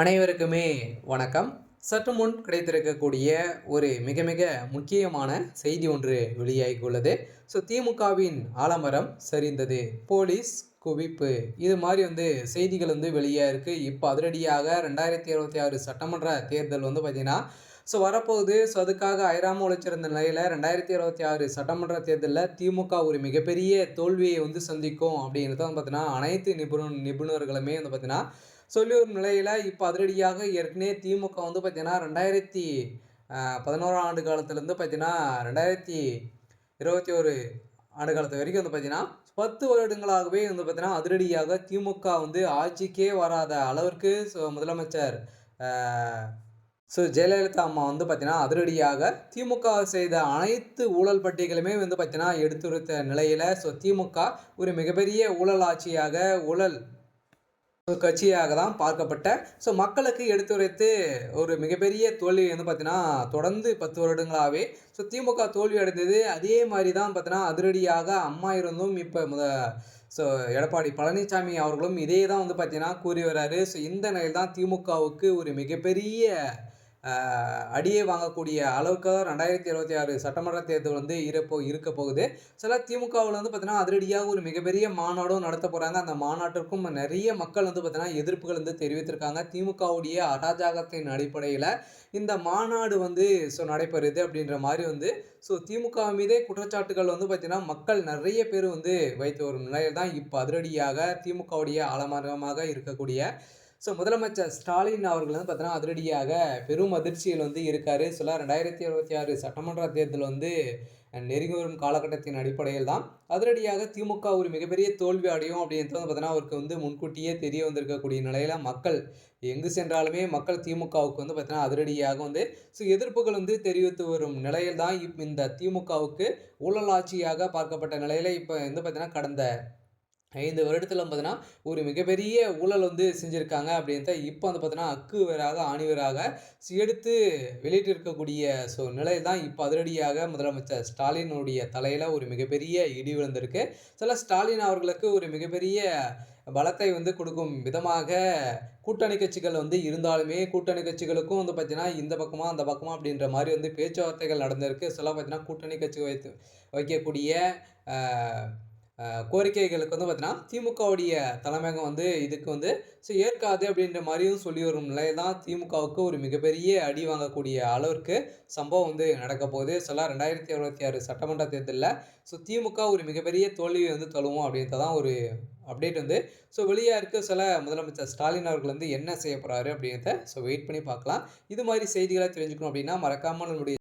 அனைவருக்குமே வணக்கம். சற்று முன் கிடைத்திருக்கக்கூடிய ஒரு மிக மிக முக்கியமான செய்தி ஒன்று வெளியாகியுள்ளது. திமுகவின் ஆலமரம் சரிந்தது, போலீஸ் குவிப்பு, இது மாதிரி செய்திகள் வெளியாயிருக்கு. இப்போ அதிரடியாக 2026 சட்டமன்ற தேர்தல் பார்த்தீங்கன்னா வரப்போகுது. அதுக்காக அயராம உழைச்சிருந்த நிலையில் 2026 சட்டமன்ற தேர்தலில் திமுக ஒரு மிகப்பெரிய தோல்வியை சந்திக்கும் அப்படிங்கிறது பார்த்தீங்கன்னா அனைத்து நிபுணர்களுமே பார்த்தீங்கன்னா சொல்லி ஒரு நிலையில் இப்போ அதிரடியாக ஏற்கனவே திமுக பார்த்தீங்கன்னா 2011 ஆண்டு காலத்துலேருந்து பார்த்தீங்கன்னா 2021 ஆண்டு காலத்து வரைக்கும் பார்த்தீங்கன்னா 10 வருடங்களாகவே பார்த்தீங்கன்னா அதிரடியாக திமுக ஆட்சிக்கே வராத அளவிற்கு முதலமைச்சர் ஜெயலலிதா அம்மா பார்த்தீங்கன்னா அதிரடியாக திமுக செய்த அனைத்து ஊழல் பட்டியலுமே பார்த்தீங்கன்னா எடுத்துரைத்த நிலையில் திமுக ஒரு மிகப்பெரிய ஊழல் ஆட்சியாக ஊழல் கட்சியாக தான் பார்க்கப்பட்ட மக்களுக்கு எடுத்துரைத்து ஒரு மிகப்பெரிய தோல்வி பார்த்தீங்கன்னா தொடர்ந்து 10 வருடங்களாகவே திமுக தோல்வி அடைந்தது. அதே மாதிரி தான் பார்த்தீங்கன்னா அதிரடியாக அம்மா இருந்தும் இப்போ எடப்பாடி பழனிசாமி அவர்களும் இதே தான் பார்த்தீங்கன்னா கூறி வர்றாரு. இந்த நிலையில் தான் திமுகவுக்கு ஒரு மிகப்பெரிய அடியை வாங்கக்கூடிய அளவுக்கு 2026 சட்டமன்ற தேர்தல் இருக்க போகுது. திமுகவில் பார்த்தீங்கன்னா அதிரடியாக ஒரு மிகப்பெரிய மாநாடும் நடத்த போகிறாங்க. அந்த மாநாட்டிற்கும் நிறைய மக்கள் பார்த்தீங்கன்னா எதிர்ப்புகள் தெரிவித்திருக்காங்க. திமுகவுடைய அராஜகத்தின் அடிப்படையில் இந்த மாநாடு நடைபெறுது அப்படின்ற மாதிரி திமுக மீதே குற்றச்சாட்டுகள் பார்த்தீங்கன்னா மக்கள் நிறைய பேர் வைத்து வரும் நிலையில் தான் இப்போ அதிரடியாக திமுகவுடைய ஆலமரமாக இருக்கக்கூடிய முதலமைச்சர் ஸ்டாலின் அவர்கள் பார்த்தீங்கன்னா அதிரடியாக பெரும் அதிர்ச்சியில் இருக்காரு. 2026 சட்டமன்ற தேர்தல் நெருங்கி வரும் காலகட்டத்தின் அடிப்படையில் தான் அதிரடியாக திமுக ஒரு மிகப்பெரிய தோல்வி அடையும் அப்படின்றது பார்த்தீங்கன்னா அவருக்கு முன்கூட்டியே தெரிய வந்திருக்கக்கூடிய நிலையில் மக்கள் எங்கு சென்றாலுமே மக்கள் திமுகவுக்கு பார்த்தீங்கன்னா அதிரடியாக எதிர்ப்புகள் தெரிவித்து வரும் நிலையில் தான் இந்த திமுகவுக்கு ஊழல் ஆட்சியாக பார்க்கப்பட்ட நிலையில் இப்போ பார்த்தீங்கன்னா கடந்த 5 வருடத்தில் பார்த்தீங்கன்னா ஒரு மிகப்பெரிய ஊழல் செஞ்சுருக்காங்க அப்படின்ட்டு இப்போ பார்த்தீங்கன்னா வேறாக ஆணிவராக எடுத்து வெளியிட்டிருக்கக்கூடிய நிலையில் தான் இப்போ அதிரடியாக முதலமைச்சர் ஸ்டாலினுடைய தலையில் ஒரு மிகப்பெரிய இடி விழுந்திருக்கு. ஸ்டாலின் அவர்களுக்கு ஒரு மிகப்பெரிய பலத்தை கொடுக்கும் விதமாக கூட்டணி கட்சிகள் இருந்தாலுமே கூட்டணி கட்சிகளுக்கும் பார்த்தீங்கன்னா இந்த பக்கமா அந்த பக்கமா அப்படின்ற மாதிரி பேச்சுவார்த்தைகள் நடந்திருக்கு. பார்த்தீங்கன்னா கூட்டணி கட்சி வைக்கக்கூடிய கோரிக்கைகளுக்கு பார்த்தீங்கன்னா திமுகவுடைய தலைமையகம் இதுக்கு ஏற்காது அப்படின்ற மாதிரியும் சொல்லி வரும் நிலையில் தான் திமுகவுக்கு ஒரு மிகப்பெரிய அடி வாங்கக்கூடிய அளவிற்கு சம்பவம் நடக்க போகுது. 2026 சட்டமன்ற தேர்தலில் திமுக ஒரு மிகப்பெரிய தோல்வியை தழுவும் அப்படின்றதான் ஒரு அப்டேட் வெளியாக இருக்க முதலமைச்சர் ஸ்டாலின் அவர்கள் என்ன செய்ய போகிறாரு அப்படின்றத வெயிட் பண்ணி பார்க்கலாம். இது மாதிரி செய்திகளை தெரிஞ்சுக்கணும் அப்படின்னா மறக்காமல் நம்முடைய